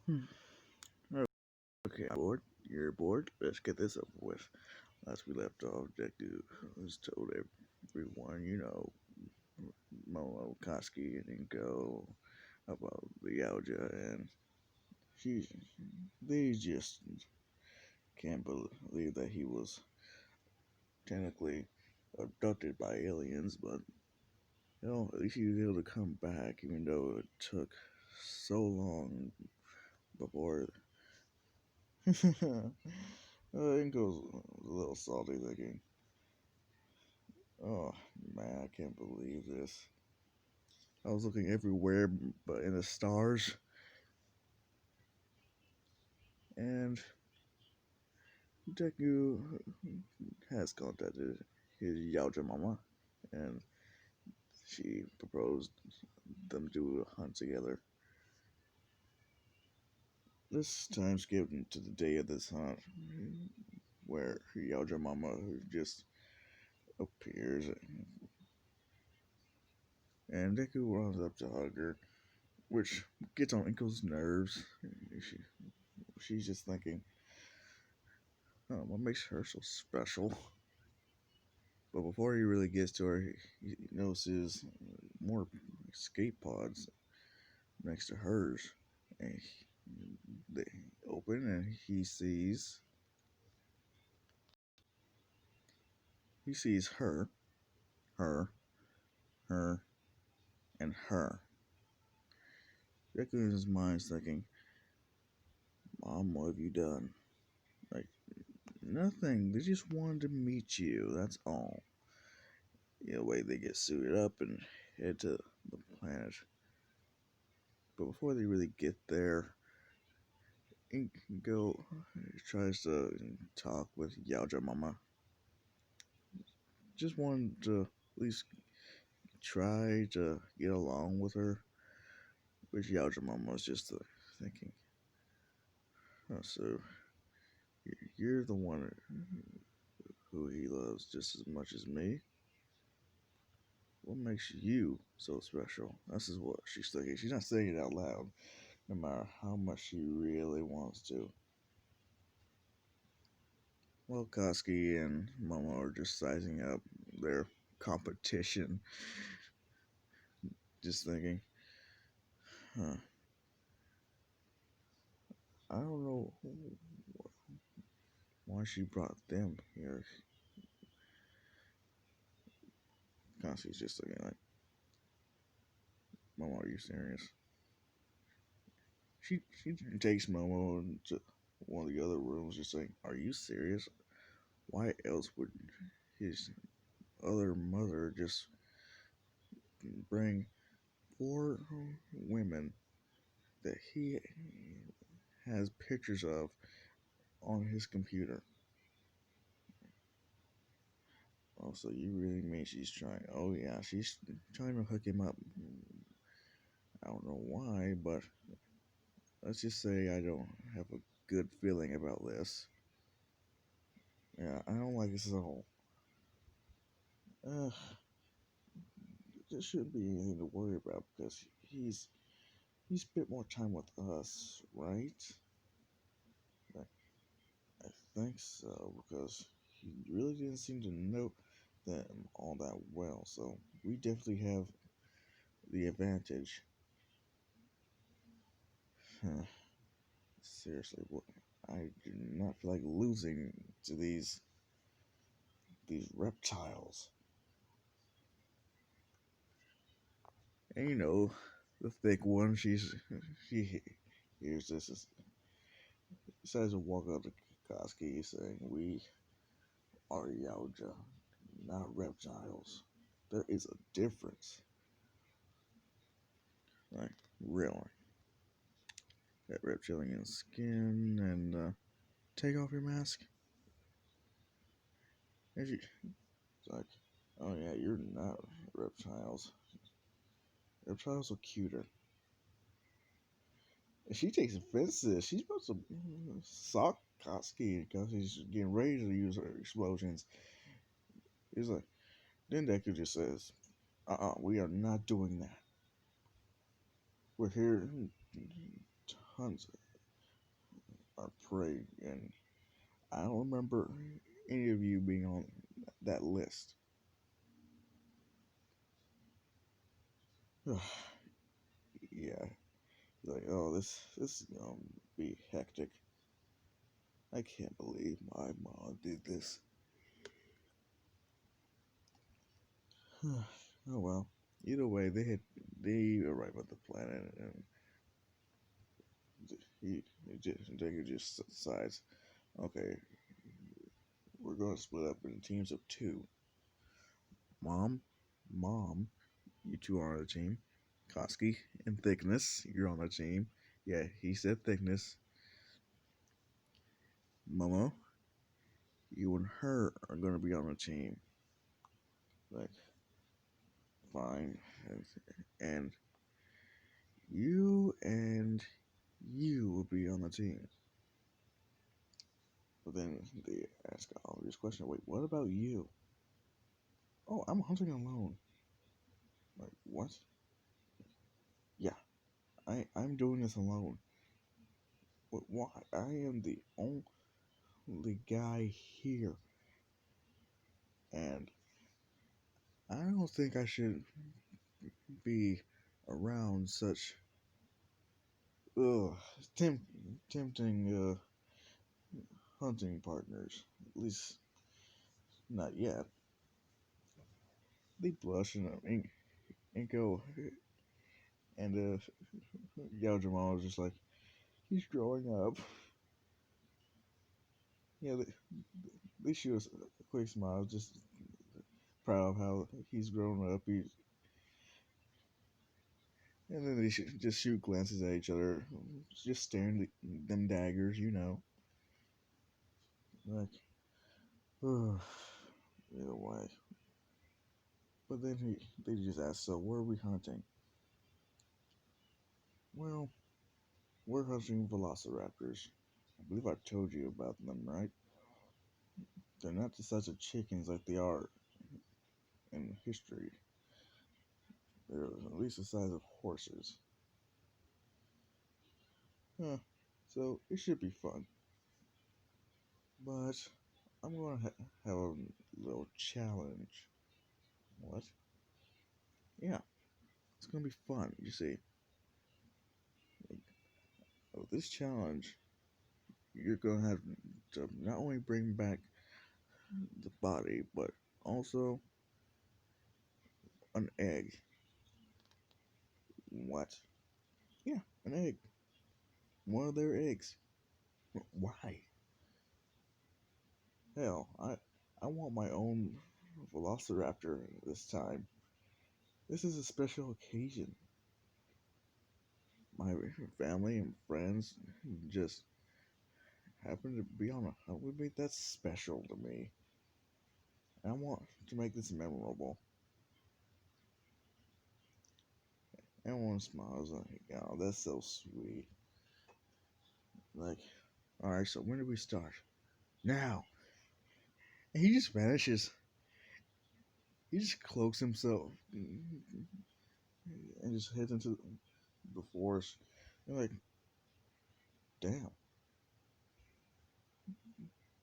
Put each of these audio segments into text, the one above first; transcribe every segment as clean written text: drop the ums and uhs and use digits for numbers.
Hmm. Okay, I'm bored. You're bored. Let's get this over with. Last we left off, Deku was told everyone, Momo, Koski, and Inko about the Yaoja, and she, they just can't believe that he was technically abducted by aliens, but at least he was able to come back, even though it took so long before. Inko's a little salty, thinking, "Oh man, I can't believe this. I was looking everywhere but in the stars, and Deku has contacted his Yaoja mama, and she proposed them do a hunt together. This time skipped to the day of this hunt, where Yaoja mama just appears, and Deku runs up to hug her, which gets on Inko's nerves. She, she's just thinking, oh, what makes her so special? But before he really gets to her, he notices more escape pods next to hers. And they open, and he sees her, her, and her. Deku in his mind's thinking, "Mom, what have you done? Like nothing. They just wanted to meet you. That's all." Way they get suited up and head to the planet. But before they really get there, Ingo tries to talk with Yaoja Mama. Just wanted to at least try to get along with her, which Yaoja Mama was just thinking, oh, so you're the one who he loves just as much as me? What makes you so special? This is what she's thinking. She's not saying it out loud, no matter how much she really wants to. Well, Koski and Momo are just sizing up their competition, just thinking, huh, I don't know why she brought them here. Koski's just thinking, like, Momo, are you serious? She takes Momo into one of the other rooms, just saying, are you serious? Why else would his other mother just bring four women that he has pictures of on his computer? Oh, so you really mean she's trying? Oh, yeah, she's trying to hook him up. I don't know why, but let's just say I don't have a good feeling about this. Yeah, I don't like this at all. Ugh, there shouldn't be anything to worry about because he spent more time with us, right? I, I think so because he really didn't seem to know them all that well. So we definitely have the advantage. Huh. Seriously, what? I do not feel like losing to these reptiles. And the thick one, she hears this, decides to walk up to Koski, saying, "We are Yaoja, not reptiles. There is a difference." Like, really? That reptilian skin, and take off your mask. And she's like, "Oh yeah, you're not reptiles. Reptiles are cuter." And she takes offense to this. She's supposed to sock Koski because he's getting ready to use her explosions. He's like, then Deku just says, we are not doing that. We're here to hunt our prey, and I don't remember any of you being on that list. Yeah, like, oh, this is gonna be hectic. I can't believe my mom did this. Oh well. Either way, they arrive at the planet, and Deku just decides, okay, we're going to split up in teams of two. Mom, Mom, you two are on the team. Koski and Thickness, you're on the team. Yeah, he said Thickness. Momo, you and her are going to be on the team. Like, fine. And you and you will be on the team. But then they ask all these questions. Wait, what about you? Oh, I'm hunting alone. Like, what? Yeah, I'm doing this alone. But why? I am the only guy here. And I don't think I should be around such ugh, tempting hunting partners. At least not yet. They blush and go, and Yao Jamal was just like, he's growing up. Yeah, they shoot us a quick smile, just proud of how he's grown up. And then they just shoot glances at each other, just staring them daggers, you know. Like, either way. But then they just ask, so where are we hunting? Well, we're hunting velociraptors. I believe I told you about them, right? They're not the size of chickens like they are in history. They're at least the size of horses. Huh. So it should be fun. But I'm going to have a little challenge. What? Yeah, it's going to be fun, you see. With this challenge, you're going to have to not only bring back the body, but also an egg. What? Yeah, an egg. One of their eggs. Why? Hell, I want my own velociraptor this time. This is a special occasion. My family and friends just happen to be on a hunt with me. That's special to me. I want to make this memorable. Everyone smiles like, oh, that's so sweet. Like, alright, so when do we start? Now. And he just vanishes. He just cloaks himself and just heads into the forest. You're like, damn.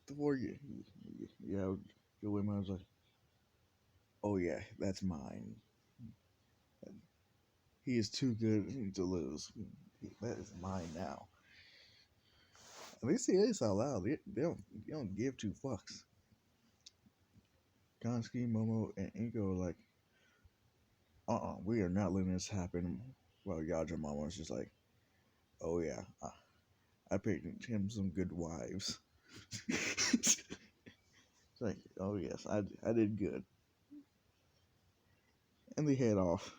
Before yeah, Joey was like, oh yeah, that's mine. He is too good to lose. That is mine now. At least he is out loud. They don't give two fucks. Kanski, Momo, and Inko are like, we are not letting this happen. Well, Yajimama was just like, oh yeah, I picked him some good wives. It's like, oh yes, I did good. And they head off.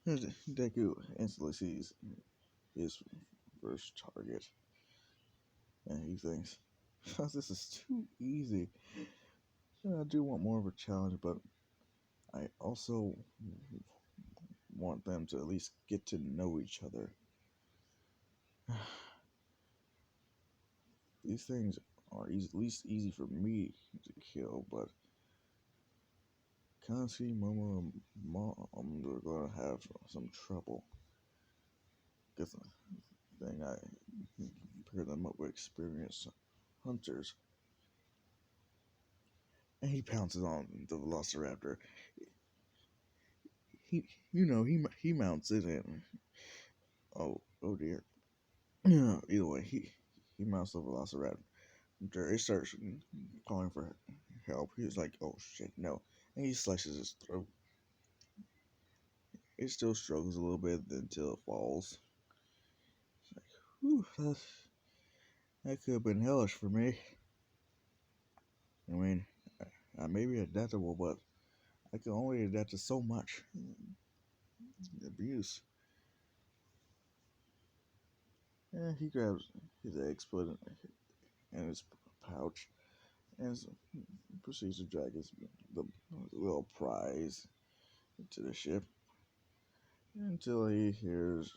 Deku instantly sees his first target, and he thinks, this is too easy. I do want more of a challenge, but I also want them to at least get to know each other. These things are at least easy for me to kill, but Kanshi, Momo, and Mom are going to have some trouble. good thing I pair them up with experienced hunters. And he pounces on the Velociraptor. He mounts it and oh dear. Yeah, either way, he mounts the Velociraptor. It starts calling for help. He's like, oh shit, no. And he slashes his throat. It still struggles a little bit until it falls. It's like, whew, that could have been hellish for me. I mean, I may be adaptable, but I can only adapt to so much abuse. And he grabs his eggs, put it in his pouch, and proceeds to drag the little prize to the ship until he hears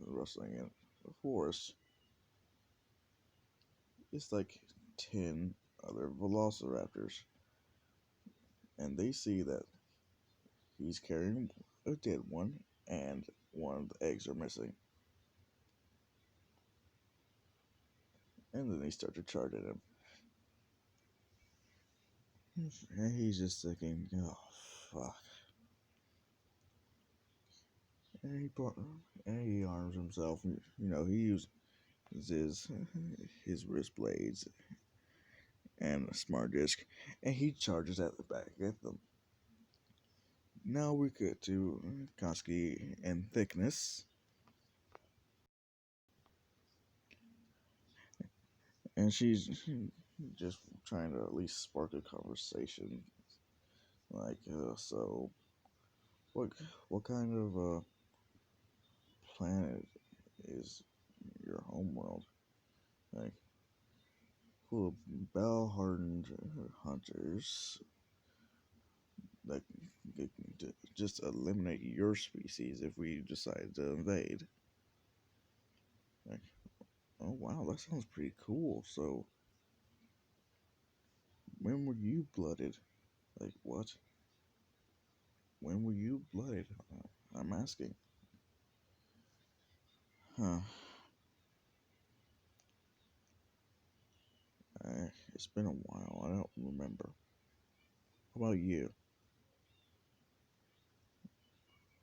rustling in the forest. It's like 10 other velociraptors, and they see that he's carrying a dead one, and one of the eggs are missing. And then they start to charge at him. And he's just thinking, oh, fuck. And he arms himself. He uses his wrist blades and a smart disc, and he charges at the back at them. Now we get to Koski and Thickness, and she's just trying to at least spark a conversation. Like, so what what kind of planet is your homeworld? Like, full of battle-hardened hunters that could just eliminate your species if we decide to invade. Like, oh wow, that sounds pretty cool. So, when were you blooded? Like, what? When were you blooded? I'm asking. Huh. It's been a while. I don't remember. How about you?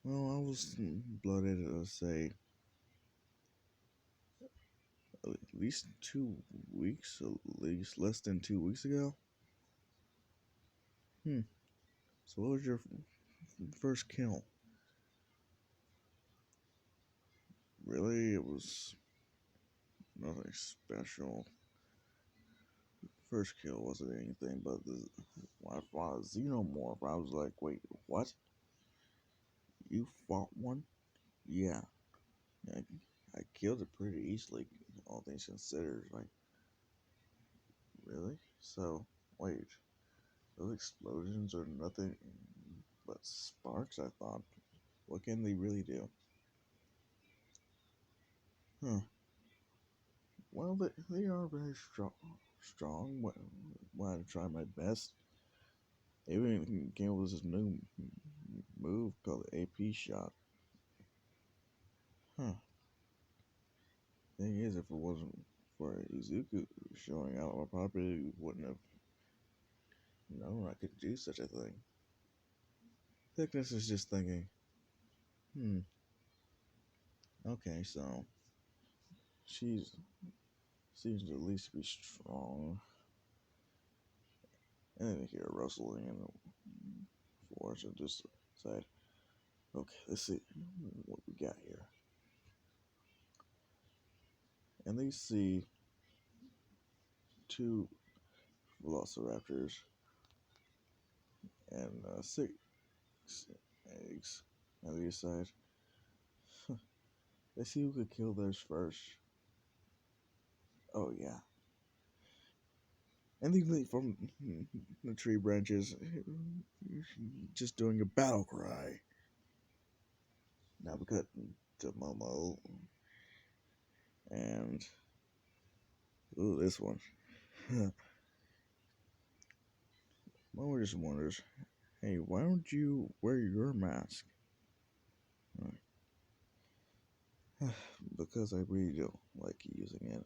Well, I was blooded, say, at least 2 weeks, at least less than 2 weeks ago. Hmm. So, what was your first kill? Really, it was nothing special. First kill wasn't anything but when I fought a xenomorph. I was like, wait, what? You fought one? Yeah. I, I killed it pretty easily, all things considered. Like, really? So, wait, those explosions are nothing but sparks, I thought. What can they really do? Huh. Well, they are very strong when I try my best. They even came up with this new move called the AP shot. Huh. Thing is, if it wasn't for Izuku showing out, I probably wouldn't have known I could do such a thing. Thickness is just thinking, hmm, okay, so she seems to at least be strong. And then you hear rustling in the forest and just decide, okay, let's see what we got here. And they see two velociraptors and 6 eggs. And they decide, let's see who could kill theirs first. Oh, yeah. And they leap from the tree branches, just doing a battle cry. Now we cut to Momo, and ooh, this one. Momo just wonders, hey, why don't you wear your mask? because I really don't like using it.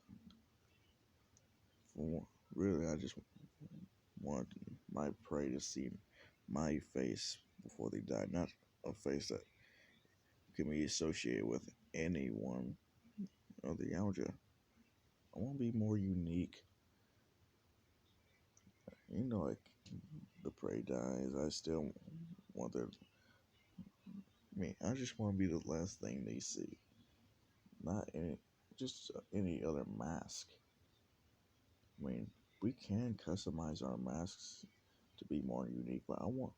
For really, I just want my prey to see my face before they die, not a face that can be associated with anyone of the Alja. I want to be more unique. Like the prey dies, I still want their. I just want to be the last thing they see, not just any other mask. I mean, we can customize our masks to be more unique, but I want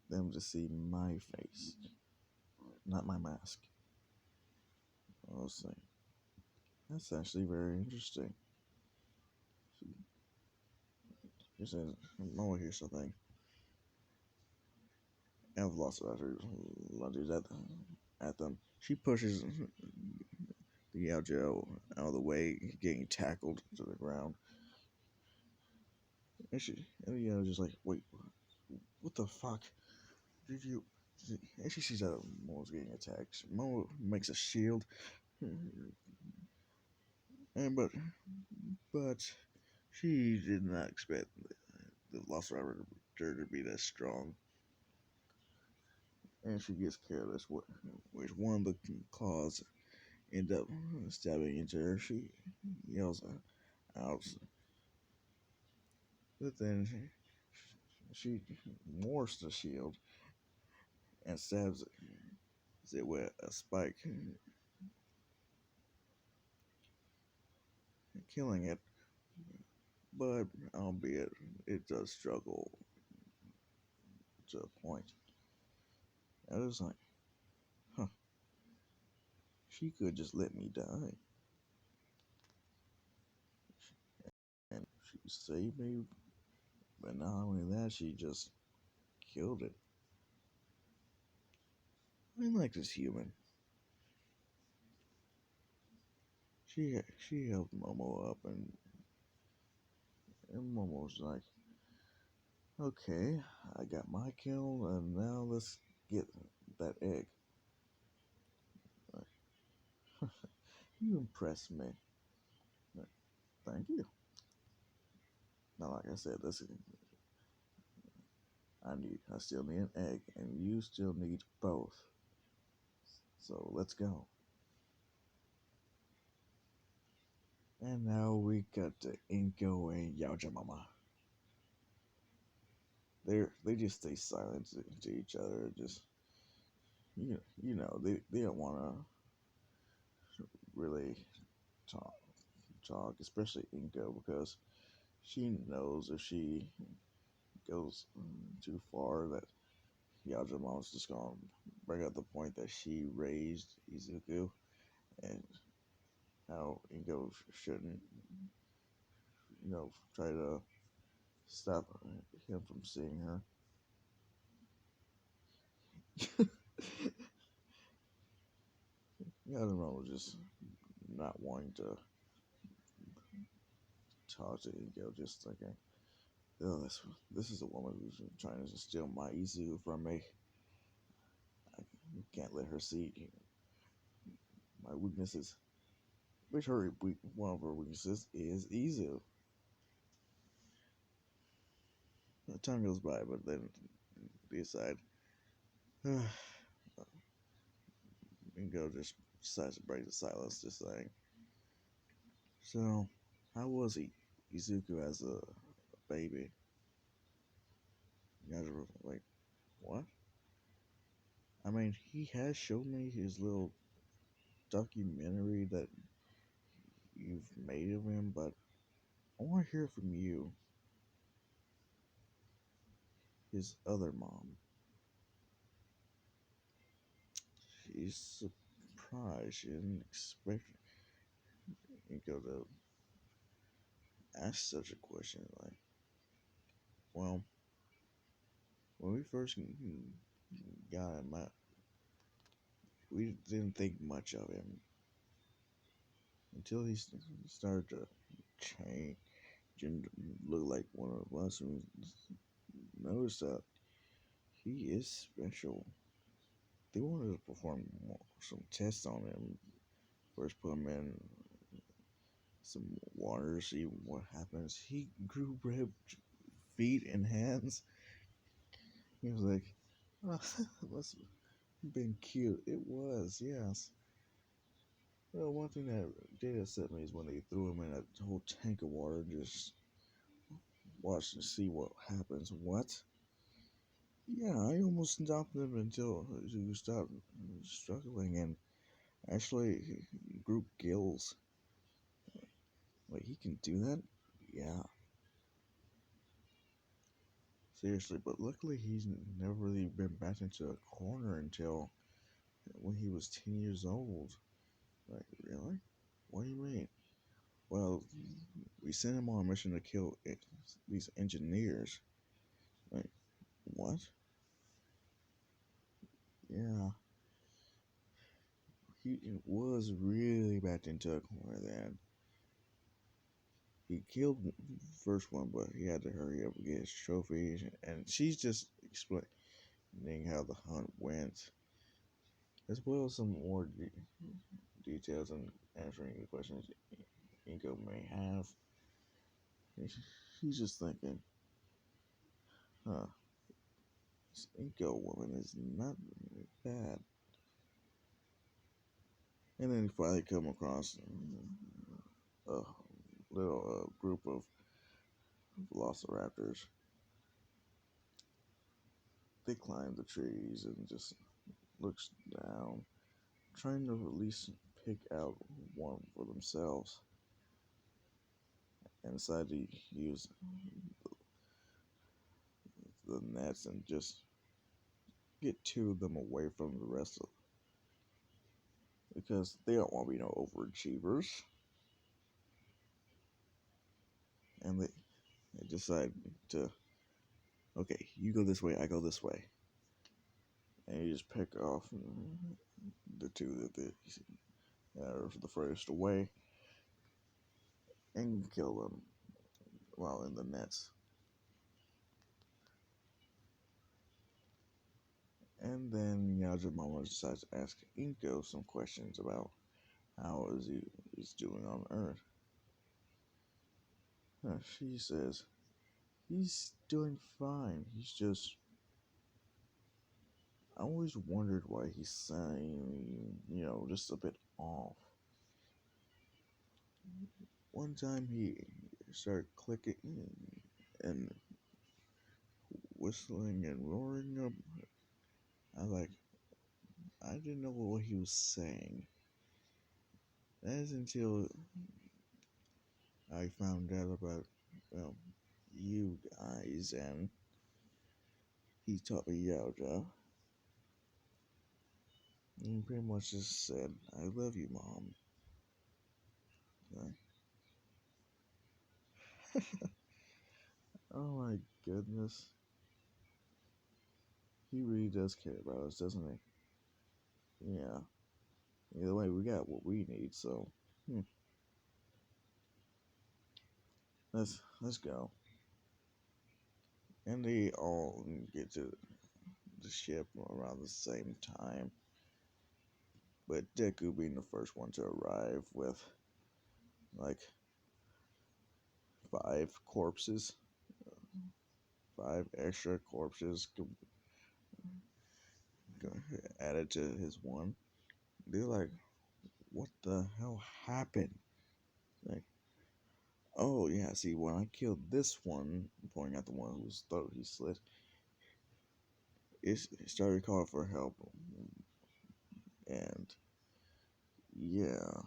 them to see my face, not my mask. I was saying, that's actually very interesting. She says, "Oh, here's something." And lunges at them. She pushes the Yaojo out of the way, getting tackled to the ground. And the Yaojo's like, "Wait, what the fuck did you?" And she sees that Momo's getting attacked. Momo makes a shield, and but she did not expect the Velociraptor to be that strong, and she gets careless, which one of the claws end up stabbing into her. She yells out, but then she morphs the shield and stabs it with a spike, killing it. But albeit it does struggle to a point. I was like, huh, she could just let me die. And she saved me, but not only that, she just killed it. I like this human. She helped Momo up, and Momo's like, okay, I got my kill, and now let's get that egg. Like, you impressed me. Like, thank you. Now, like I said, this I still need an egg, and you still need both. So let's go. And now we got to Inko and Yaojamama. They just stay silent to each other. Just they don't want to really talk talk, especially Inko, because she knows if she goes too far that Yaojamama's just gonna bring up the point that she raised Izuku and how Inko shouldn't try to stop him from seeing her. Yaojamama was just not wanting to talk to Inko, just thinking, oh, this is a woman who's trying to steal my Izuku from me. I can't let her see my weaknesses. Which one of her weaknesses is Izu. Time goes by, but then they decide, Inko just decides to break the silence, just saying, so, how was Izuku as a baby? You guys are like, what? I mean, he has shown me his little documentary that you've made of him, but I want to hear from you, his other mom. She's surprised. She didn't expect Inko to ask such a question. Like, well, when we first got him, we didn't think much of him until he started to change and look like one of us. And we noticed that he is special. they wanted to perform some tests on him. First, put him in some water to see what happens. He grew ribbed feet and hands. He was like, oh, must have been cute. It was, yes. Well, one thing that did upset me is when they threw him in a whole tank of water and just watched and see what happens. What? Yeah, I almost stopped him until he stopped struggling and actually grew gills. Wait, he can do that? Yeah, seriously. But luckily, he's never really been backed into a corner until when he was 10 years old. Like, really? What do you mean? Well, we sent him on a mission to kill these engineers. Like, what? Yeah, he was really backed into a corner then. He killed the first one, but he had to hurry up and get his trophies. And she's just explaining how the hunt went, as well as some more details and answering the questions Inko may have. He's just thinking, huh, this Inko woman is not bad. And then he finally come across a little group of velociraptors. They climb the trees and just looks down, trying to at least pick out one for themselves, and decide to use the nets and just get two of them away from the rest of, because they don't want to be no overachievers. And they decide to, okay, you go this way, I go this way, and you just pick off the two that are the furthest away and kill them while in the nets. And then Yajimama decides to ask Inko some questions about how is doing on Earth. She says he's doing fine. He's just, I always wondered why he's saying, just a bit off. One time he started clicking and whistling and roaring up. I was like, I didn't know what he was saying. That is until I found out about, well, you guys, and he taught me Yaoja. And he pretty much just said, I love you, Mom. Like, oh my goodness. He really does care about us, doesn't he? Yeah. Either way, we got what we need, so let's go. And they all get to the ship around the same time. But Deku being the first one to arrive with like 5 corpses, 5 extra corpses added to his one. They're like, what the hell happened? Like, oh yeah, see, when I killed this one, pointing at the one whose throat he slit, it started calling for help, and yeah,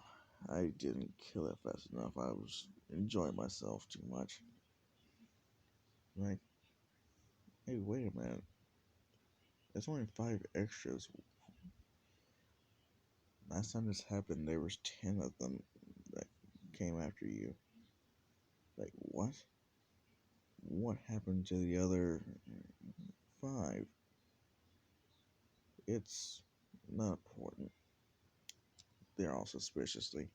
I didn't kill it fast enough. I was enjoying myself too much. Like, hey, wait a minute. There's only 5 extras. Last time this happened, there was 10 of them that came after you. Like, what? What happened to the other 5? It's not important. They're all suspiciously.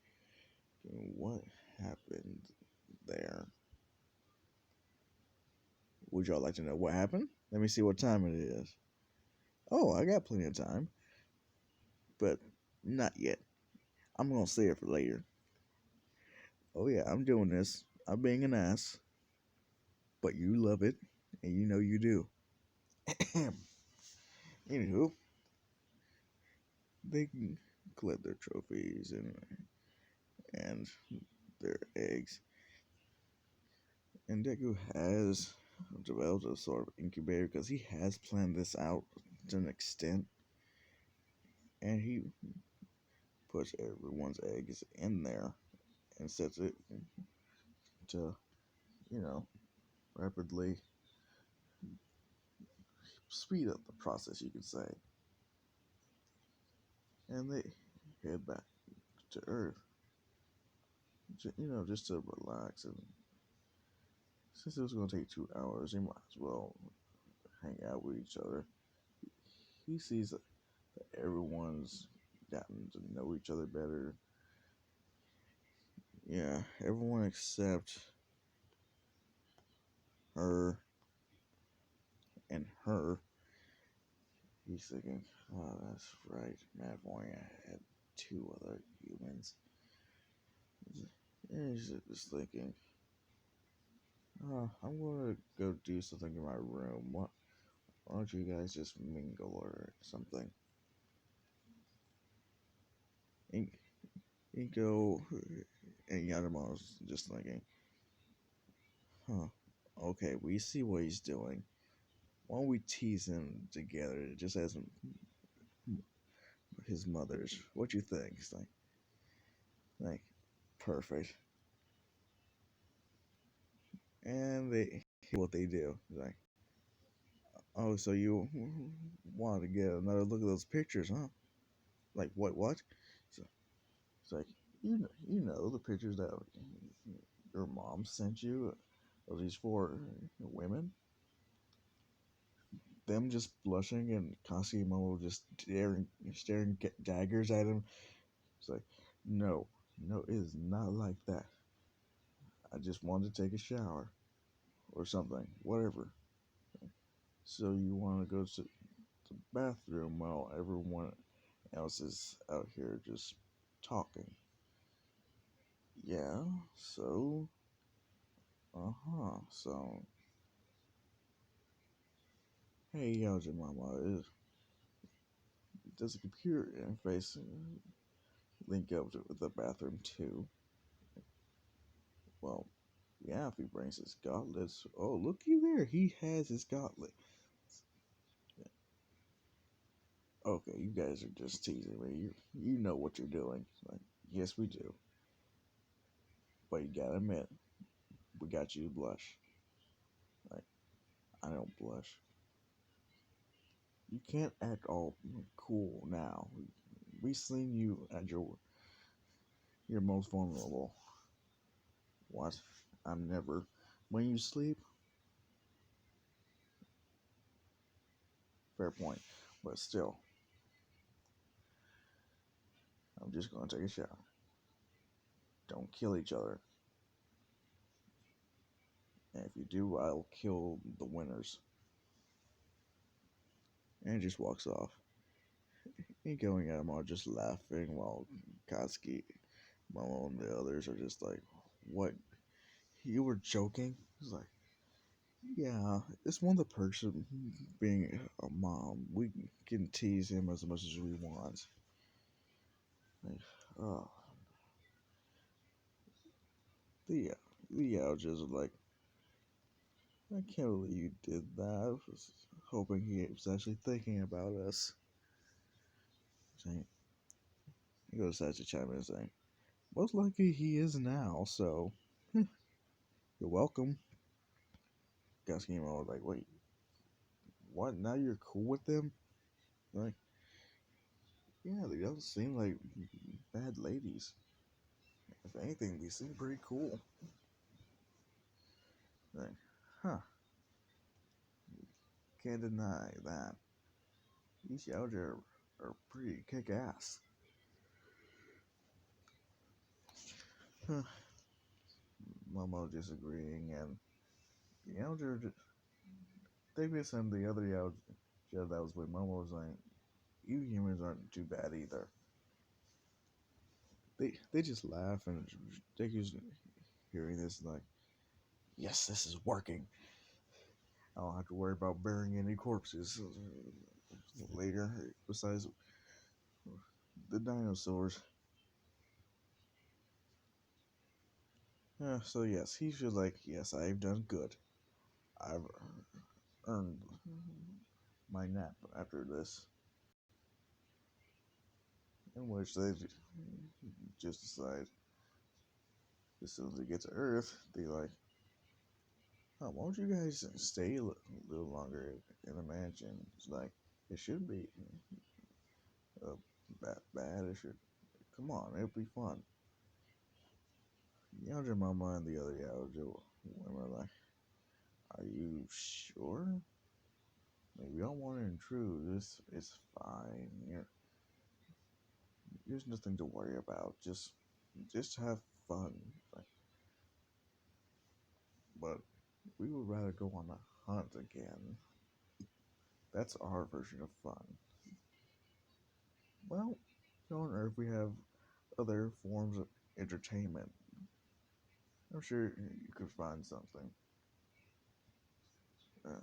What happened there? Would y'all like to know what happened? Let me see what time it is. Oh, I got plenty of time. but not yet. I'm gonna say it for later. Oh yeah, I'm doing this. I'm being an ass, but you love it, and you know you do. Anywho, they collect their trophies and their eggs, and Deku has developed a sort of incubator because he has planned this out to an extent, and he puts everyone's eggs in there and sets it to, you know, rapidly speed up the process, you could say. And they head back to Earth, just to relax. And since it was going to take 2 hours, they might as well hang out with each other. He sees that everyone's gotten to know each other better. Yeah, everyone except her and her. He's thinking, oh, that's right. Malfoy had two other humans. And he's just thinking, oh, I'm going to go do something in my room. Why don't you guys just mingle or something? And, and go, and Yadama's just thinking, huh, okay, we see what he's doing. Why don't we tease him together just as his mother's? What you think? It's like, perfect. And they what they do. It's like, oh, so you want to get another look at those pictures, huh? Like, what? So it's like, you know the pictures that your mom sent you of these four women, them just blushing and Kasimo just staring daggers at him. It's like, no, no, it is not like that. I just wanted to take a shower or something, whatever. So you want to go to the bathroom while everyone else is out here just talking? Yeah, so, so, hey, Yaja Mama, does a computer interface link up to the bathroom too? Well, yeah, if he brings his gauntlets. Oh, looky there, he has his gauntlet. Okay, you guys are just teasing me. You know what you're doing. Like, yes, we do. But you gotta admit, we got you to blush. Like, I don't blush. You can't act all cool now. We seen you at your most vulnerable. What? I'm never. When you sleep, fair point. But still, I'm just gonna take a shower. Don't kill each other. And if you do, I'll kill the winners. And he just walks off. And going at him all just laughing while Katsuki, Momo, and the others are just like, what? You were joking? He's like, yeah, it's one of the perks of being a mom. We can tease him as much as we want. Like, oh, the the just like, I can't believe you did that. I was hoping he was actually thinking about us. Saying, he goes to chime in saying, most likely he is now. So you're welcome. Gaskimo was like, wait, what? Now you're cool with them? Like, yeah, they don't seem like bad ladies. If anything, they seem pretty cool. Like, huh? Can't deny that. These Yaoja are pretty kick ass. Huh. Momo disagreeing, and the Yaoja, Davis and the other Yaoja that was with Momo was like, you humans aren't too bad either. They just laugh, and Deku's hearing this like, yes, this is working. I don't have to worry about burying any corpses later. Besides the dinosaurs. So yes, he feels like, yes, I've done good. I've earned my nap after this. In which they just decide, as soon as they get to Earth, they like, oh, why don't you guys stay a little longer in the mansion? It's like, it should be uh, that bad. It should, come on, it'll be fun. Yaoja Mama and the other Yaoja women are like, are you sure? Like, we don't want to intrude. This is fine. There's nothing to worry about. Just have fun. Like, but we would rather go on a hunt again. That's our version of fun. Well, on Earth we have other forms of entertainment. I'm sure you could find something. Uh,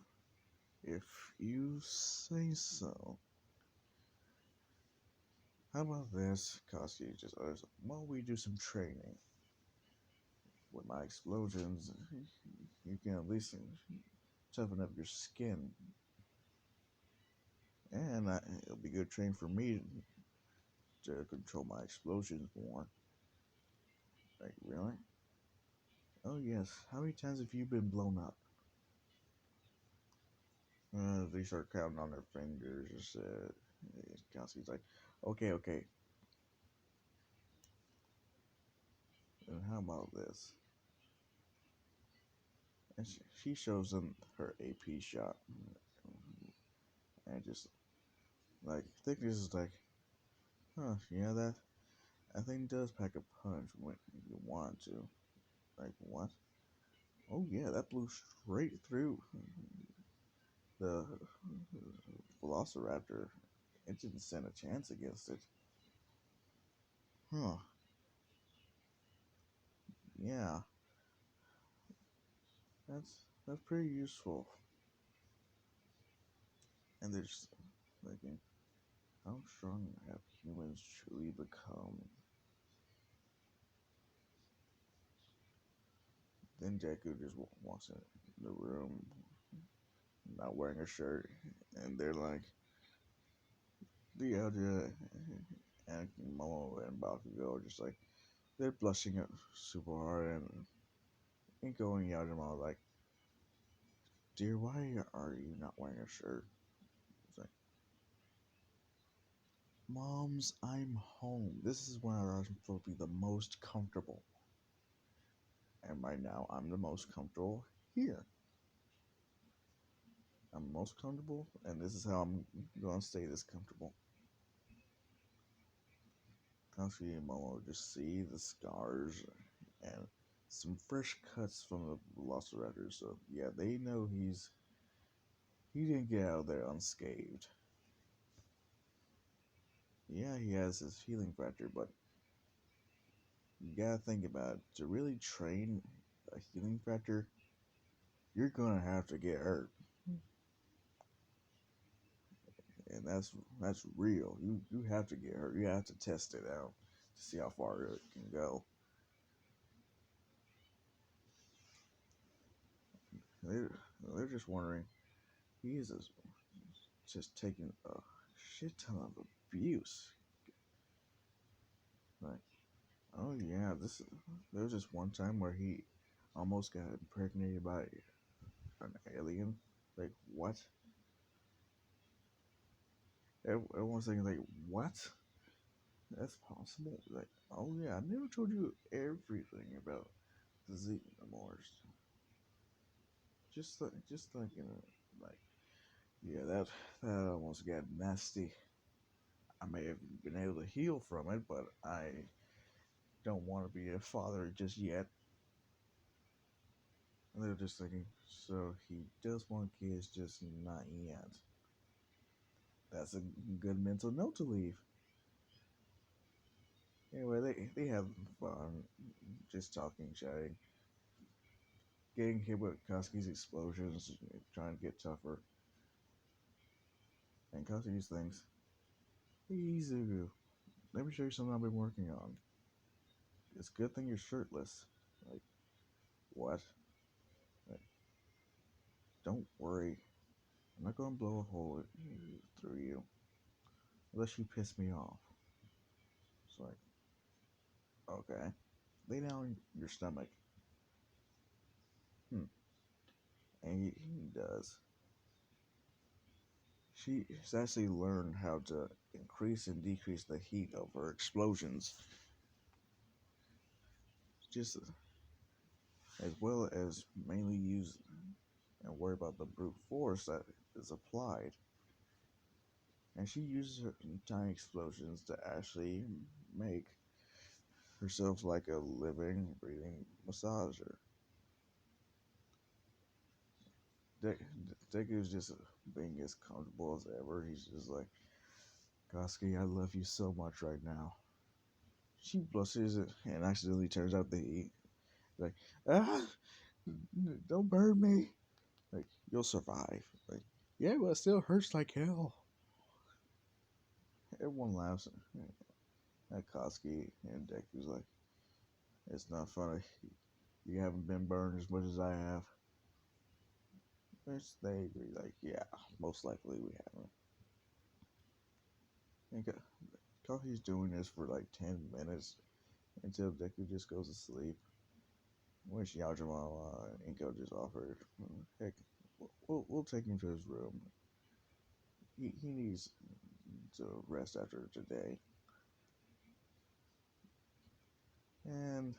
if you say so. How about this? Koski just utters, well, we do some training. With my explosions, you can at least toughen up your skin. And it'll be good training for me to control my explosions more. Like, really? Oh, yes. How many times have you been blown up? They start counting on their fingers. Koski's like, okay, okay. And how about this? And she shows them her AP shot. And just, like, thickness is like, huh, yeah, that thing does pack a punch when you want to. Like, what? Oh, yeah, that blew straight through the Velociraptor. It didn't stand a chance against it. Huh. Yeah, that's pretty useful. And they're just thinking, how strong have humans truly become? Then Deku just walks in the room, not wearing a shirt, and they're like, the Elder and Momo and Bakugo are just like, they're blushing up super hard, and Inko and Yajima are like, dear, why are you not wearing a shirt? It's like, Moms, I'm home. This is when I'm supposed to be the most comfortable. And right now, I'm the most comfortable here. I'm most comfortable, and this is how I'm going to stay this comfortable. Kanshi and Momo just see the scars and some fresh cuts from the Velociraptor. So, yeah, they know he didn't get out of there unscathed. Yeah, he has his healing factor, but you gotta think about it. To really train a healing factor, you're gonna have to get hurt, and that's real. You have to get hurt. You have to test it out to see how far it can go. They're just wondering. He is just taking a shit ton of abuse. Like, oh yeah, there was this one time where he almost got impregnated by an alien. Like, what? Everyone's thinking, like, what? That's possible? Like, oh yeah, I never told you everything about the Xenomorphs. Just like, like, yeah, that almost got nasty. I may have been able to heal from it, but I don't want to be a father just yet. And they're just thinking, so he does want kids, just not yet. That's a good mental note to leave. Anyway, they have fun, just talking, chatting, getting hit with Koski's explosions, trying to get tougher. And Koski thinks, "Hey, Zugu, let me show you something I've been working on. It's a good thing you're shirtless." Like, what? Like, don't worry. I'm not gonna blow a hole through you unless you piss me off. It's like, okay. Lay down on your stomach. Hmm. And he does. She's actually learned how to increase and decrease the heat of her explosions, just as well as mainly use and worry about the brute force that is applied. And she uses her tiny explosions to actually make herself like a living, breathing massager. Deku's just being as comfortable as ever. He's just like, Koski, I love you so much right now. She blushes and accidentally turns out the heat. Like, ah, don't burn me. Like, you'll survive. Like, yeah, but it still hurts like hell. Everyone laughs at Koski, and Deku's like, it's not funny. You haven't been burned as much as I have. Which they agree, like, yeah, most likely we haven't. And Koski's doing this for like 10 minutes until Deku just goes to sleep. Which Yaojima and Inko just offered, heck, we'll take him to his room. He needs to rest after today. And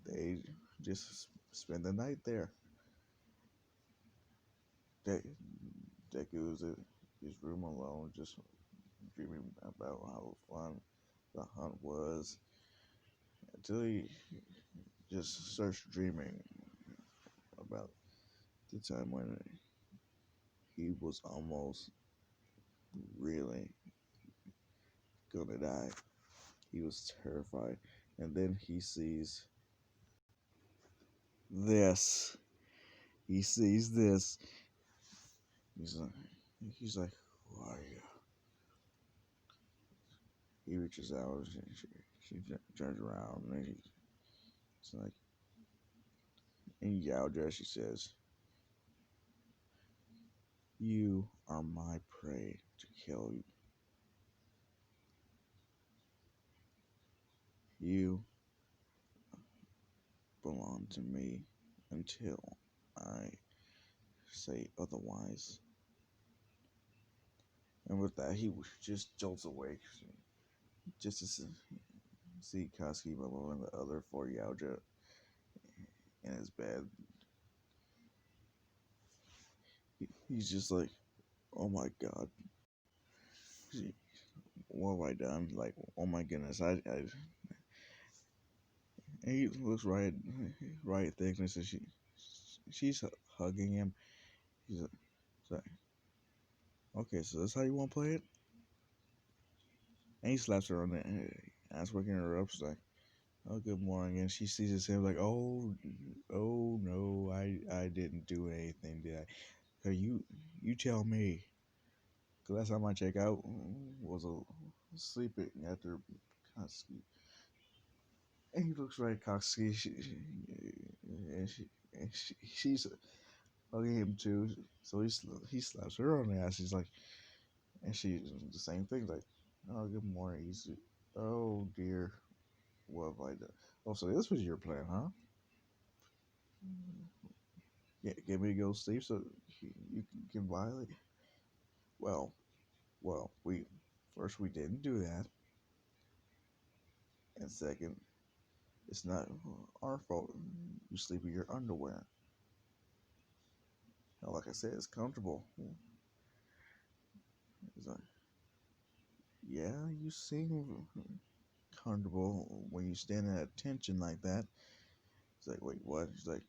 they just spend the night there. De- Deku's in his room alone, just dreaming about how fun the hunt was until he just starts dreaming about the time when he was almost really gonna die. He was terrified. And then he sees this. He sees this. He's like, he's like, who are you? He reaches out. She turns around and he's like, in Yaoja, she says, "You are my prey to kill you. You belong to me until I say otherwise." And with that, he just jolts awake just to see Koski, Momo, and the other four Yaoja in his bed. He's just like, oh my god, what have I done? Like, oh my goodness, and he looks right at Thickness, and she's hugging him. He's like, okay, so that's how you want to play it? And he slaps her on the ass, waking her up. She's like, oh, good morning. And she sees him like, oh no, I didn't do anything, did I? So you tell me. Cause last time I checked out was sleeping after Koski. And he looks right at Koski, and she's hugging him too. So he slaps her on the ass. He's like, and she's the same thing, like, oh, good morning. He's, oh dear, what have I done? Oh, so this was your plan, huh? Get me to go sleep so you can violate. Well, we first we didn't do that, and second, it's not our fault. You sleep in your underwear. Now, like I said, it's comfortable. It's like, yeah, you seem comfortable when you stand at attention like that. It's like, wait, what? She's like,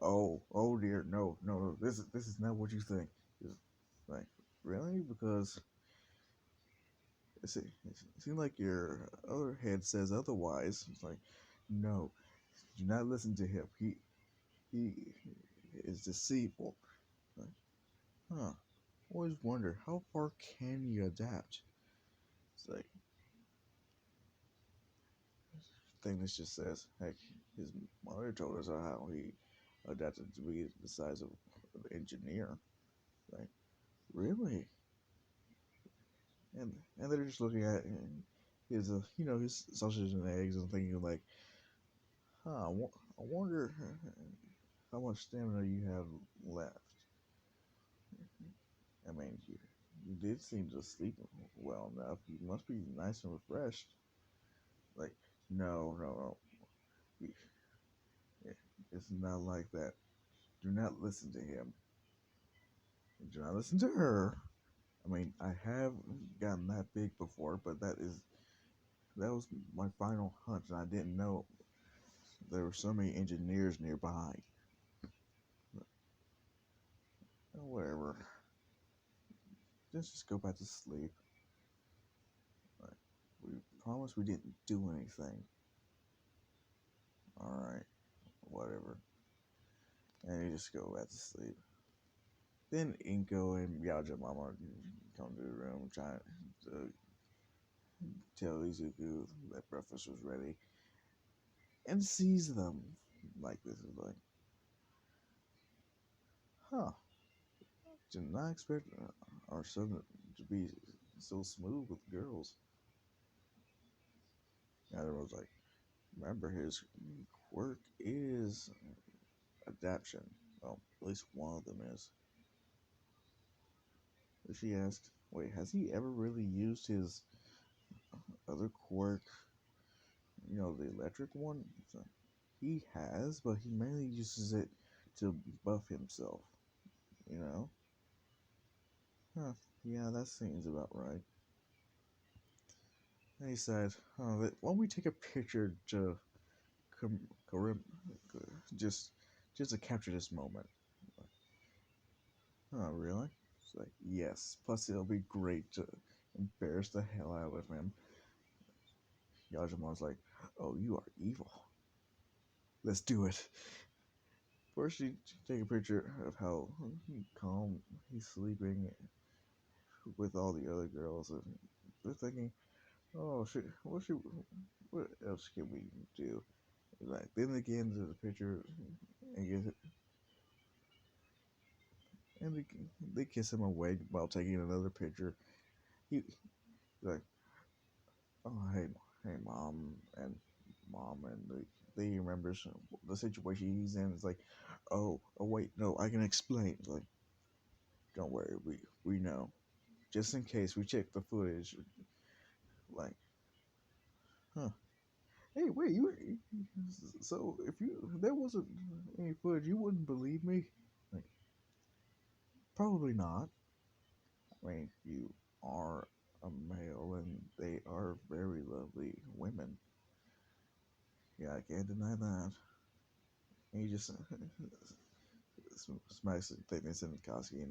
oh dear, no, this is not what you think. Like, really? Because it seems like your other head says otherwise. It's like, no, do not listen to him. He is deceitful. Like, huh. Always wonder how far can you adapt? It's like thing that just says, heck, his mother told us how he adapted to be the size of an engineer. Like, really? And they're just looking at his his sausage and eggs and thinking like, I wonder how much stamina you have left. I mean, you did seem to sleep well enough. You must be nice and refreshed. Like, no, no, no. We- It's not like that. Do not listen to him. Do not listen to her. I mean, I have gotten that big before, but that was my final hunch, and I didn't know there were so many engineers nearby. Whatever. Let's just go back to sleep. Like, we promised we didn't do anything. Alright, whatever. And you just go back to sleep. Then Inko and Mama come to the room trying to tell Izuku that breakfast was ready and sees them like this. Is like, huh, did not expect our son to be so smooth with girls. And everyone's like, remember his quirk is adaptation. Well, at least one of them is. She asked, wait, has he ever really used his other quirk? The electric one? So he has, but he mainly uses it to buff himself, you know? Huh, yeah, that seems about right. And he said, oh, why don't we take a picture to com- com- just just to capture this moment? Oh, really? It's like, yes. Plus, it'll be great to embarrass the hell out of him. Yajimon's like, oh, you are evil. Let's do it. First, you take a picture of how calm he's sleeping with all the other girls, and they're thinking, oh, what else can we do? Like, then they get into the picture and and they kiss him away while taking another picture. He like, oh hey mom, and they remembers the situation he's in. It's like, oh wait, no, I can explain. It's like, don't worry, we know. Just in case we check the footage, like, huh? Hey, wait, so if there wasn't any footage, you wouldn't believe me? Like, probably not. I mean, you are a male, and they are very lovely women. Yeah, I can't deny that. And he just smacks Thickness and Koski,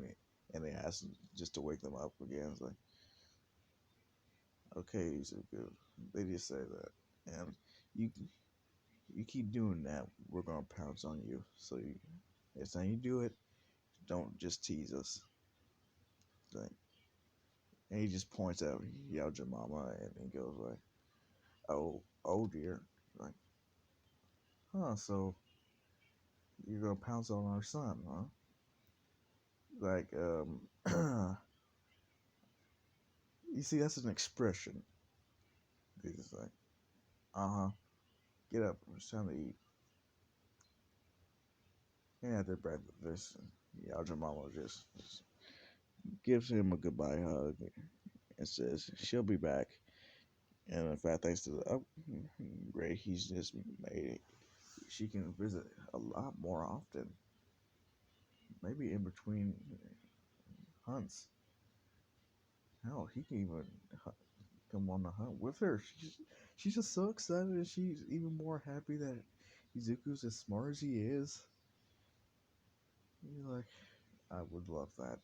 and they ask him just to wake them up again. It's like, okay, so good. They just say that, and you you keep doing that, we're gonna pounce on you. So next time you do it, don't just tease us. Like, and he just points out Yaoja Mama, and he goes like, oh dear, like, huh? So you're gonna pounce on our son, huh? Like, you see, that's an expression. He's like, uh huh, get up, it's time to eat. And after breakfast, Yaoja Mama just gives him a goodbye hug and says she'll be back. And in fact, thanks to the upgrade he's just made, she can visit a lot more often. Maybe in between hunts. Hell, he can even come on the hunt with her. She's just so excited, and she's even more happy that Izuku's as smart as he is. You're like, I would love that.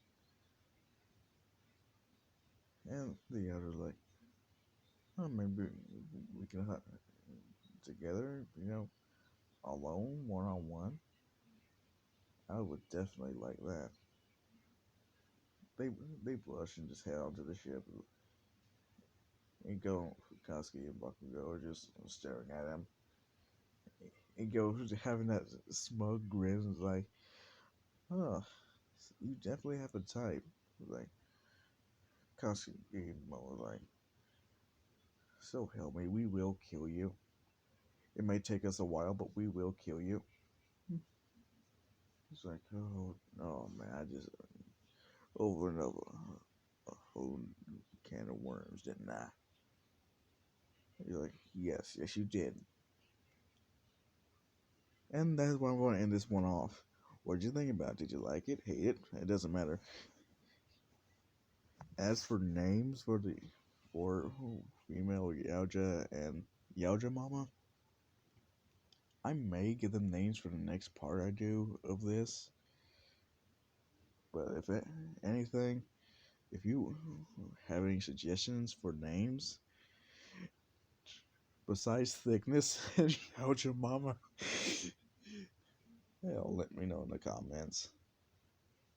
And the other like, oh, maybe we can hunt together, alone, one on one. I would definitely like that. They they blush and just head onto the ship and go. Koski and Bakugo are just staring at him. And go having that smug grin, is like, oh, you definitely have a type. Like Koski and Momo like, so help me, we will kill you. It may take us a while, but we will kill you. It's like, oh, no, man, I just over and over a whole can of worms, didn't I? You're like, yes, yes, you did. And that's why I'm going to end this one off. What did you think about it? Did you like it? Hate it? It doesn't matter. As for names for the for female Yaoja and Yaoja Mama, I may give them names for the next part I do of this. But if anything, if you have any suggestions for names besides thickness and Yaoja Mama, hell, let me know in the comments.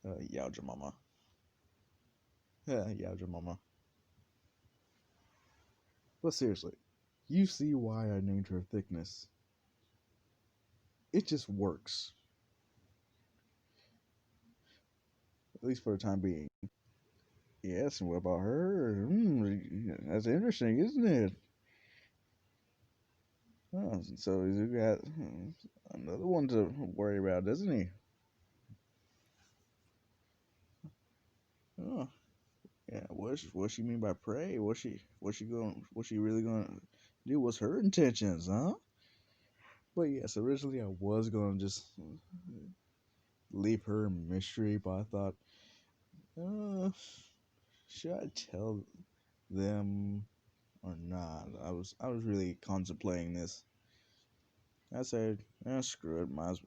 Yaoja Mama. Yeah, Yaoja Mama. But seriously, you see why I named her thickness. It just works. At least for the time being. Yes, and what about her? That's interesting, isn't it? Oh, so he's got another one to worry about, doesn't he? Oh, yeah. What she mean by pray? What she really going to do? What's her intentions, huh? But yes, originally I was going to just leave her a mystery, but I thought, uh, should I tell them or not? I was really contemplating this. I said, screw it, might as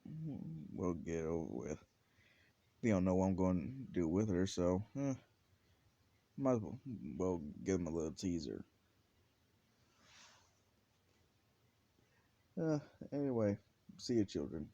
well get it over with. They don't know what I'm going to do with her, so might as well give them a little teaser. Uh, anyway, see you, children.